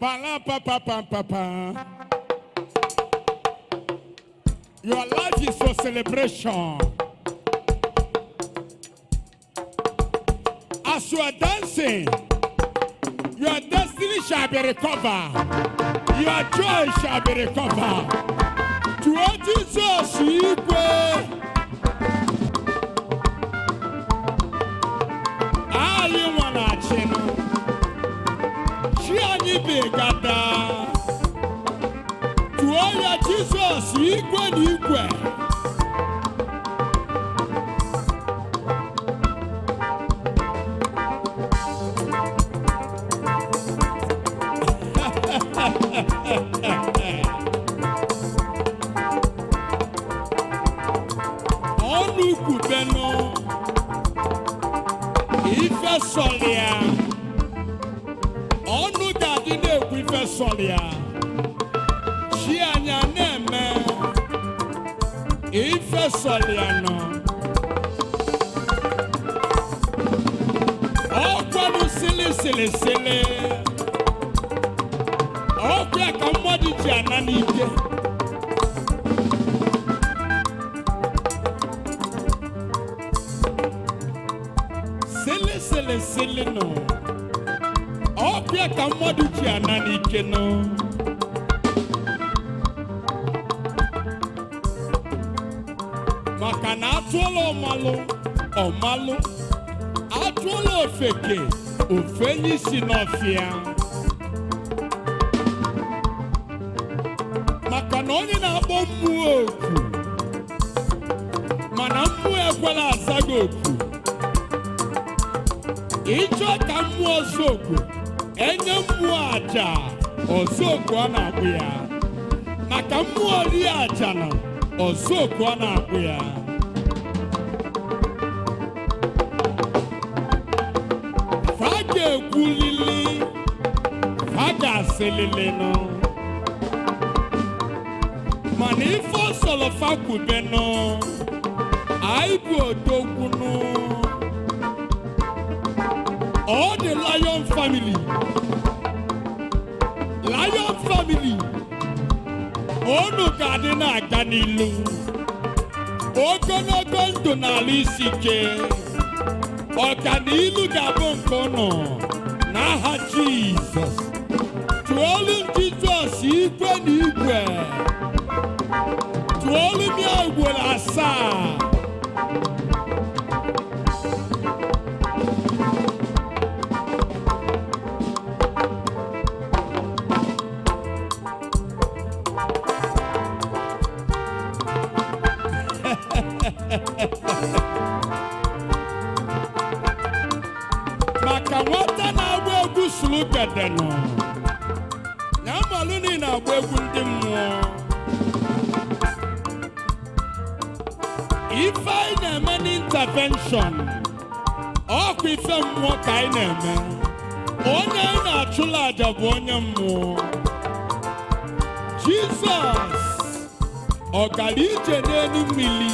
Your life is for celebration. As you are dancing, your destiny shall be recovered. Your joy shall be recovered. To what Jesus equal. I wanna chino. She ani be gada. To all your Jesus equal. Solia, onu dadine kwife solia. She anya neme, ife solia no. Okwanu sili. Okwe kamodi jana nike. Silly no. Okwe kamodi jana nike no. Makana atwolo omalo. Atwolo ofeke, ofenyi sinofia. Makana onye na-akpọ mmụọ oku. Mana mmụọ ekwela asago oku. Icho ka mmụọ zogwu, enye mmụọ aja, ozogwu ọ na-akpụ ya. Maka mmụọ ri aja nọ, ozogwu ọ na-akpụ ya. Faga ekwulili, faga asilili nọ. Mana ifo solo fakwube nọ, aibu odogwu nọ. All the lion family, Onu Gadina Ganilu, Ogonogo Donalisike, Okanilu Gabon Kono, Naha Jesus, to all in Jesus, Igwe, to all in Yahweh Asa. Maka nwata na-agba egwu sulu gedeno. Nyamaluni na-agba egwu ndị mmụọ. Ife anyị na-eme n'intervention. Ọkwa ife mmụọ ka anyị na-eme. Onye anyị na-achụla aja bụ onye mmụọ. Jesus, ọ gara ije n'elu mmiri.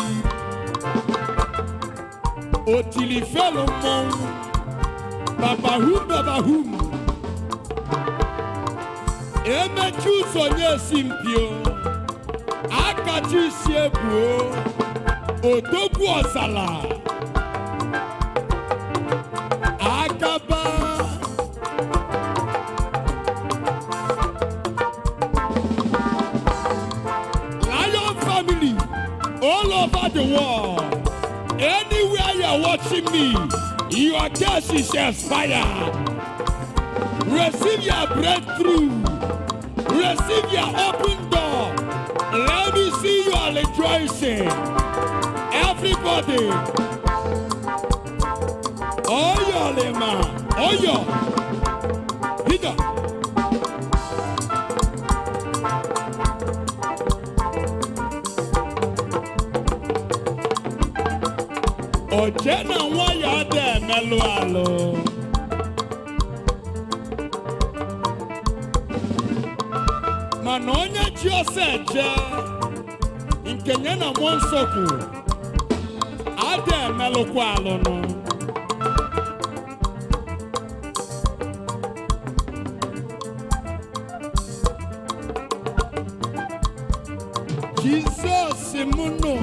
Otili felo mmọnwụ. Babahum. Emechi ụzọ nye simpio. Akachi isi ebuo. Odogwu ọzala. Agaba. Lion family all over the world. Anywhere you're watching me, your case is expired. Receive your breakthrough. Receive your open door. Let me see you are rejoicing. Everybody. Oyo lema. Oyo. Hida. Ojena waya de melu alo. Manonya chioseje. Inkenye na monsoku. Ade melu kwa alo no. Jesus muno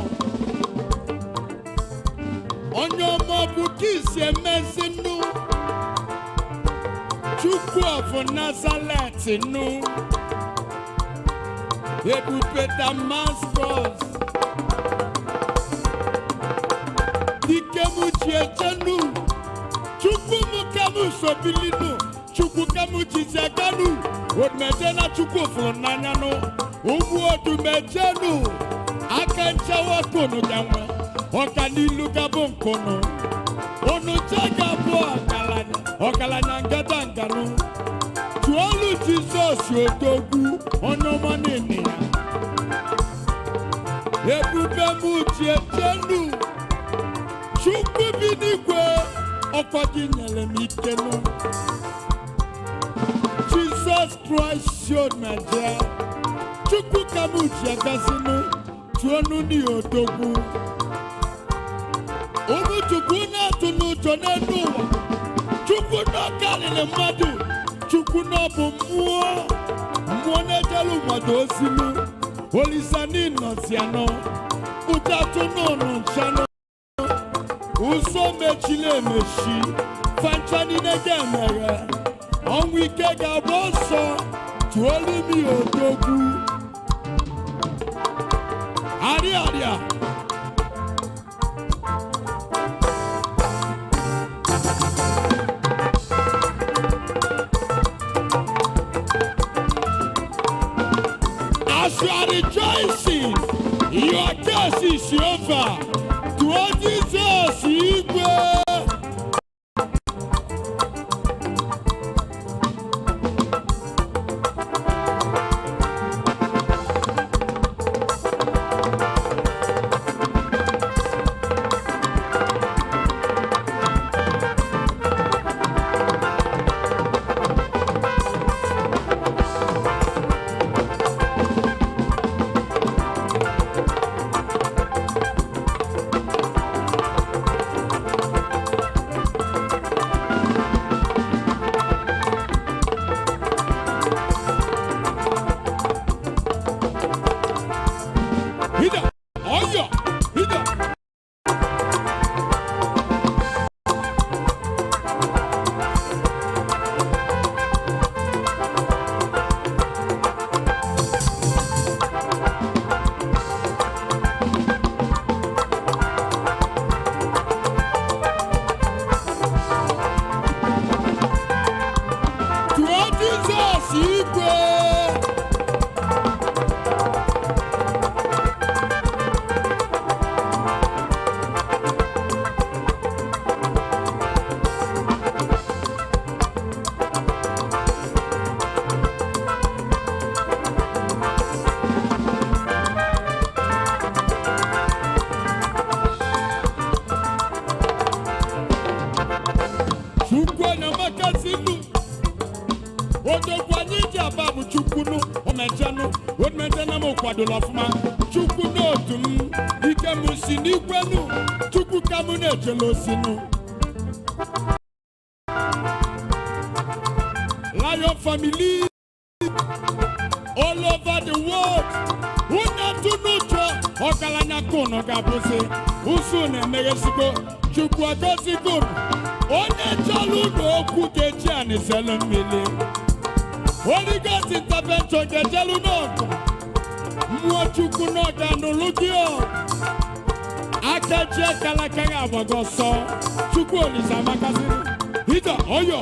onyo mabukisi emezinu Chukwu of Nazareth nu Ebube Damascus Dikemu chiechenu Chukwu mukamu sobilinu Chukwu kamu chizaganu Odumeje na Chukwu fulunanya nu Umu Odumeje nu Akancha wakono gamwe Okanilu gabon kono Onu jaga bo Okalanya ngadanganu Tuolu Jesus yodogu Onomanene Ebube muchiechenu Chukwu binigwe Okwaginyele mikenu Jesus Christ showed me there. Chukwu kamuchi agazinu tuonu ni odogu. Omu chukwu na tunu tonenu. Chukwu no kalile madu. Chukwu no bu muo nejelu madu osinu. Olisani nosiano. Utatunu nunchano. Uso mechile meshi. Fanchani negemere. Onwike gaboso tuoli mi odogu aria as you are rejoicing your case is over to Jesus igwe Chukwu n'otum ike musi n'ikwenu Chukwu kamu n'ejelosinu Lion family all over the world una tunucho okalanya kono gabose usu na-emeghesigo Chukwu agosigo onye chọrọ ụlọ okwu ga-eji aniselu mmiri Holy Ghost intervention ga-ejelu n'ọgụ Mmụọ Chukwu n'ọga n'olugio Akaji kalakaga abagoso Chukwu Olisa makasiri Hita oyo